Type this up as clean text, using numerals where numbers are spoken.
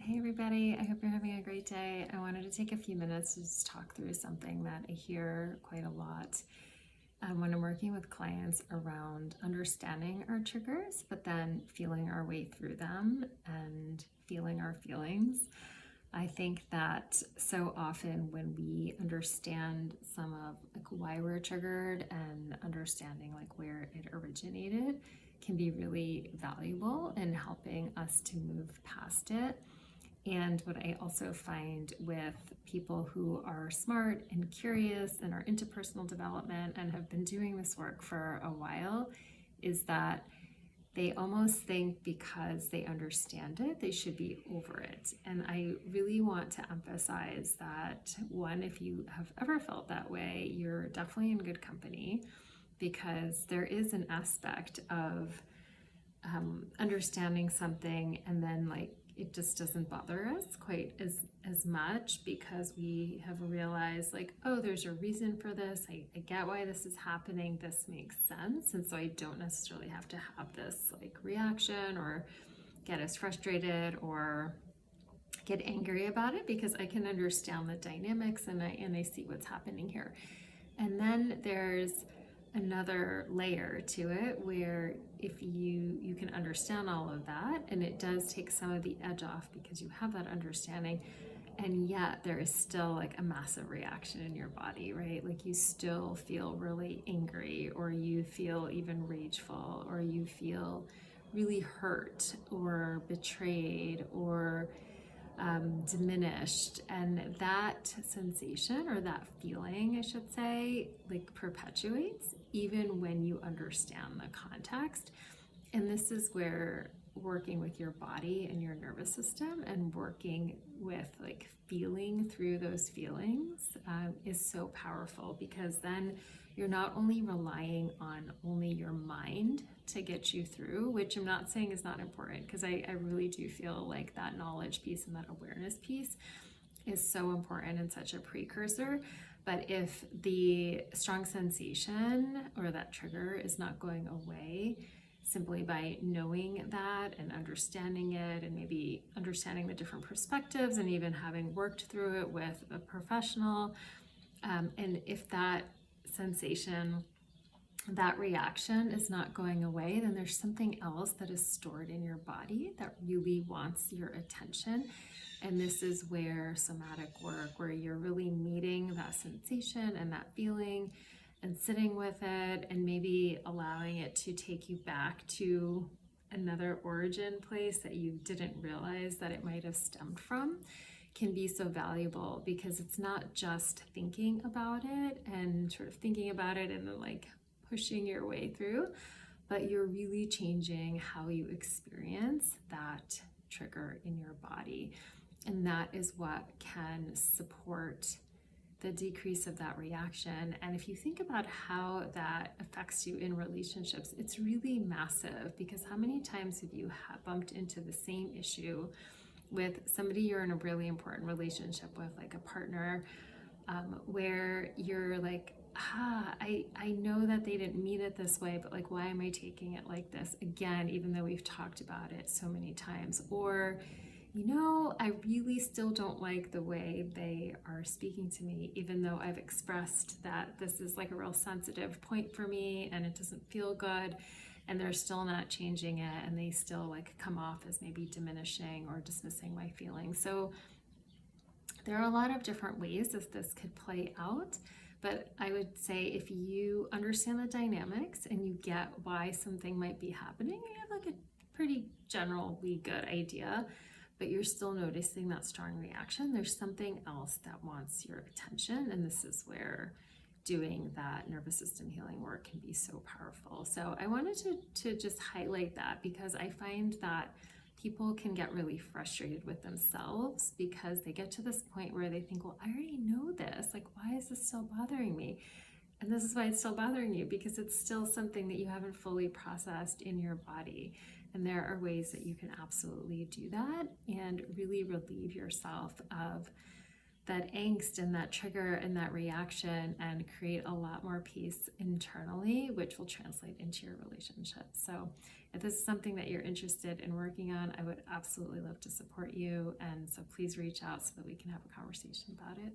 Hey everybody, I hope you're having a great day. I wanted to take a few minutes to just talk through something that I hear quite a lot when I'm working with clients around understanding our triggers, but then feeling our way through them and feeling our feelings. I think that so often when we understand some of why we're triggered and understanding where it originated can be really valuable in helping us to move past it. And what I also find with people who are smart and curious and are into personal development and have been doing this work for a while is that they almost think because they understand it, they should be over it. And I really want to emphasize that, one, if you have ever felt that way, you're definitely in good company, because there is an aspect of understanding something and then it just doesn't bother us quite as much because we have realized oh, there's a reason for this. I get why this is happening. This makes sense. And so I don't necessarily have to have this reaction or get as frustrated or get angry about it, because I can understand the dynamics and I see what's happening here. And then there's another layer to it where if you can understand all of that, and it does take some of the edge off because you have that understanding, and yet there is still a massive reaction in your body, right? You still feel really angry, or you feel even rageful, or you feel really hurt or betrayed or diminished, and that sensation, or that feeling I should say, perpetuates even when you understand the context. And this is where working with your body and your nervous system and working with feeling through those feelings is so powerful, because then you're not only relying on only your mind to get you through, which I'm not saying is not important, because I really do feel that knowledge piece and that awareness piece is so important and such a precursor. But if the strong sensation or that trigger is not going away simply by knowing that and understanding it, and maybe understanding the different perspectives and even having worked through it with a professional, and if that sensation, that reaction is not going away, then there's something else that is stored in your body that really wants your attention. And this is where somatic work, where you're really meeting that sensation and that feeling and sitting with it, and maybe allowing it to take you back to another origin place that you didn't realize that it might have stemmed from, can be so valuable, because it's not just thinking about it and sort of thinking about it and then pushing your way through, but you're really changing how you experience that trigger in your body. And that is what can support the decrease of that reaction. And if you think about how that affects you in relationships, it's really massive, because how many times have you bumped into the same issue with somebody you're in a really important relationship with, a partner, where you're I know that they didn't mean it this way, but why am I taking it like this again, even though we've talked about it so many times? Or, I really still don't like the way they are speaking to me, even though I've expressed that this is a real sensitive point for me and it doesn't feel good, and they're still not changing it, and they still come off as maybe diminishing or dismissing my feelings. So there are a lot of different ways that this could play out. But I would say if you understand the dynamics and you get why something might be happening, you have a pretty generally good idea, but you're still noticing that strong reaction, there's something else that wants your attention. And this is where doing that nervous system healing work can be so powerful. So I wanted to just highlight that, because I find that people can get really frustrated with themselves because they get to this point where they think, well, I already know this. Why is this still bothering me? And this is why it's still bothering you, because it's still something that you haven't fully processed in your body. And there are ways that you can absolutely do that and really relieve yourself of that angst and that trigger and that reaction and create a lot more peace internally, which will translate into your relationship. So if this is something that you're interested in working on, I would absolutely love to support you. And so please reach out so that we can have a conversation about it.